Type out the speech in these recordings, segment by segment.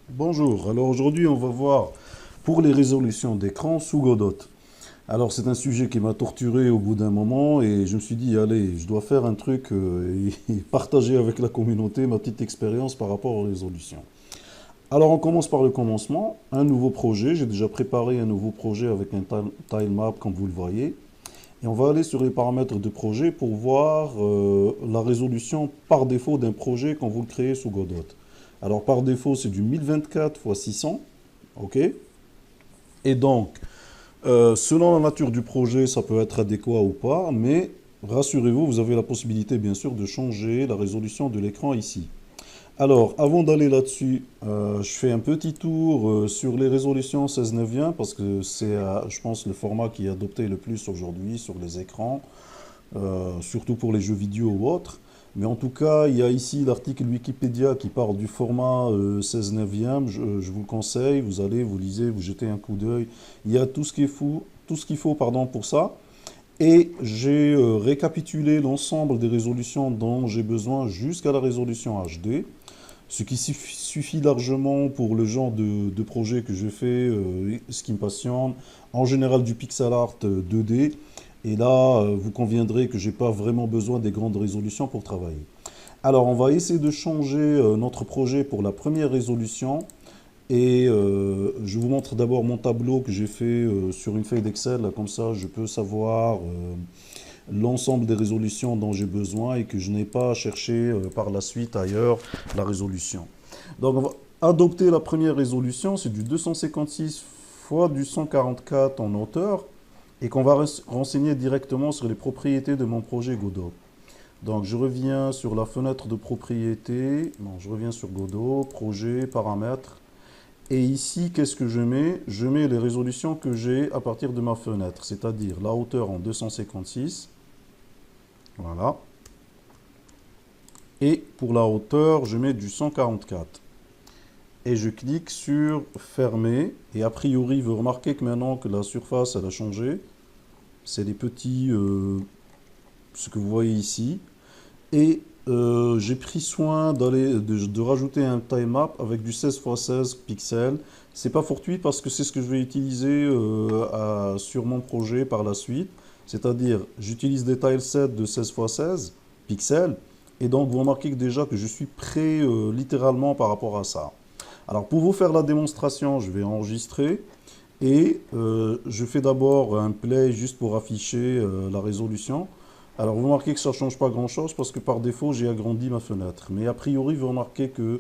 Bonjour, alors aujourd'hui on va voir pour les résolutions d'écran sous Godot. Alors c'est un sujet qui m'a torturé au bout d'un moment et je me suis dit allez, je dois faire un truc et partager avec la communauté ma petite expérience par rapport aux résolutions. Alors on commence par le commencement, un nouveau projet, j'ai déjà préparé un nouveau projet avec un tilemap comme vous le voyez. Et on va aller sur les paramètres de projet pour voir la résolution par défaut d'un projet quand vous le créez sous Godot. Alors par défaut, c'est du 1024 x 600, ok? Et donc, selon la nature du projet, ça peut être adéquat ou pas, mais rassurez-vous, vous avez la possibilité bien sûr de changer la résolution de l'écran ici. Alors, avant d'aller là-dessus, je fais un petit tour sur les résolutions 16 neuvième parce que c'est, je pense, le format qui est adopté le plus aujourd'hui sur les écrans, surtout pour les jeux vidéo ou autres. Mais en tout cas, il y a ici l'article Wikipédia qui parle du format 16 neuvième. Je vous le conseille, vous allez, vous lisez, vous jetez un coup d'œil. Il y a tout ce qu'il faut, pardon, pour ça. Et j'ai récapitulé l'ensemble des résolutions dont j'ai besoin jusqu'à la résolution HD. Ce qui suffit largement pour le genre de projet que je fais, ce qui me passionne, en général du pixel art 2D. Et là, vous conviendrez que j'ai pas vraiment besoin des grandes résolutions pour travailler. Alors, on va essayer de changer notre projet pour la première résolution. Et je vous montre d'abord mon tableau que j'ai fait sur une feuille d'Excel. Comme ça, je peux savoir l'ensemble des résolutions dont j'ai besoin et que je n'ai pas à chercher par la suite ailleurs la résolution. Donc on va adopter la première résolution, c'est du 256 fois du 144 en hauteur et qu'on va renseigner directement sur les propriétés de mon projet Godot. Donc je reviens sur la fenêtre de propriété, non, je reviens sur Godot, projet, paramètres. Et ici, qu'est-ce que je mets? Je mets les résolutions que j'ai à partir de ma fenêtre, c'est-à-dire la hauteur en 256. Voilà. Et pour la hauteur, je mets du 144. Et je clique sur fermer. Et a priori, vous remarquez que maintenant que la surface elle a changé, c'est les petits, ce que vous voyez ici. Et j'ai pris soin de rajouter un tilemap avec du 16 x 16 pixels. C'est pas fortuit parce que c'est ce que je vais utiliser sur mon projet par la suite. C'est-à-dire, j'utilise des tilesets de 16 x 16 pixels. Et donc, vous remarquez que déjà que je suis prêt littéralement par rapport à ça. Alors, pour vous faire la démonstration, je vais enregistrer. Et je fais d'abord un play juste pour afficher la résolution. Alors vous remarquez que ça ne change pas grand-chose parce que par défaut j'ai agrandi ma fenêtre. Mais a priori vous remarquez que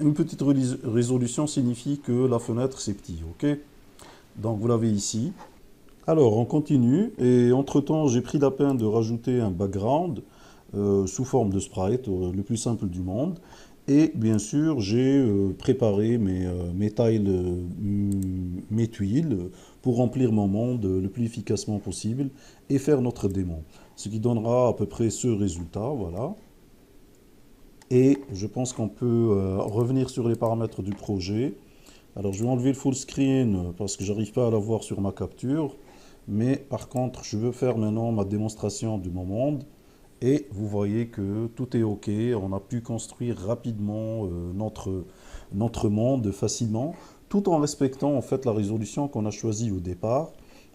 une petite résolution signifie que la fenêtre c'est petit. Ok? Donc vous l'avez ici. Alors on continue et entre-temps j'ai pris la peine de rajouter un background sous forme de sprite, le plus simple du monde. Et bien sûr, j'ai préparé mes tiles, mes tuiles pour remplir mon monde le plus efficacement possible et faire notre démon. Ce qui donnera à peu près ce résultat, voilà. Et je pense qu'on peut revenir sur les paramètres du projet. Alors je vais enlever le full screen parce que j'arrive pas à l'avoir sur ma capture. Mais par contre, je veux faire maintenant ma démonstration de mon monde. Et vous voyez que tout est OK, on a pu construire rapidement notre monde facilement, tout en respectant en fait la résolution qu'on a choisie au départ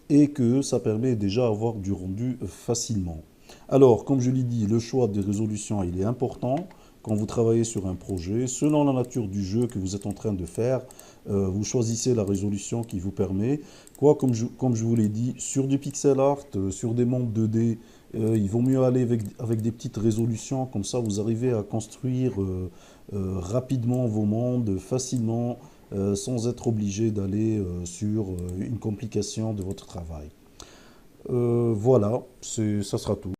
et que ça permet déjà d'avoir du rendu facilement. Alors, comme je l'ai dit, le choix des résolutions il est important quand vous travaillez sur un projet. Selon la nature du jeu que vous êtes en train de faire, vous choisissez la résolution qui vous permet. Quoi, comme je vous l'ai dit, sur du pixel art, sur des mondes 2D, il vaut mieux aller avec des petites résolutions, comme ça vous arrivez à construire rapidement vos mondes, facilement, sans être obligé d'aller sur une complication de votre travail. Voilà, ça sera tout.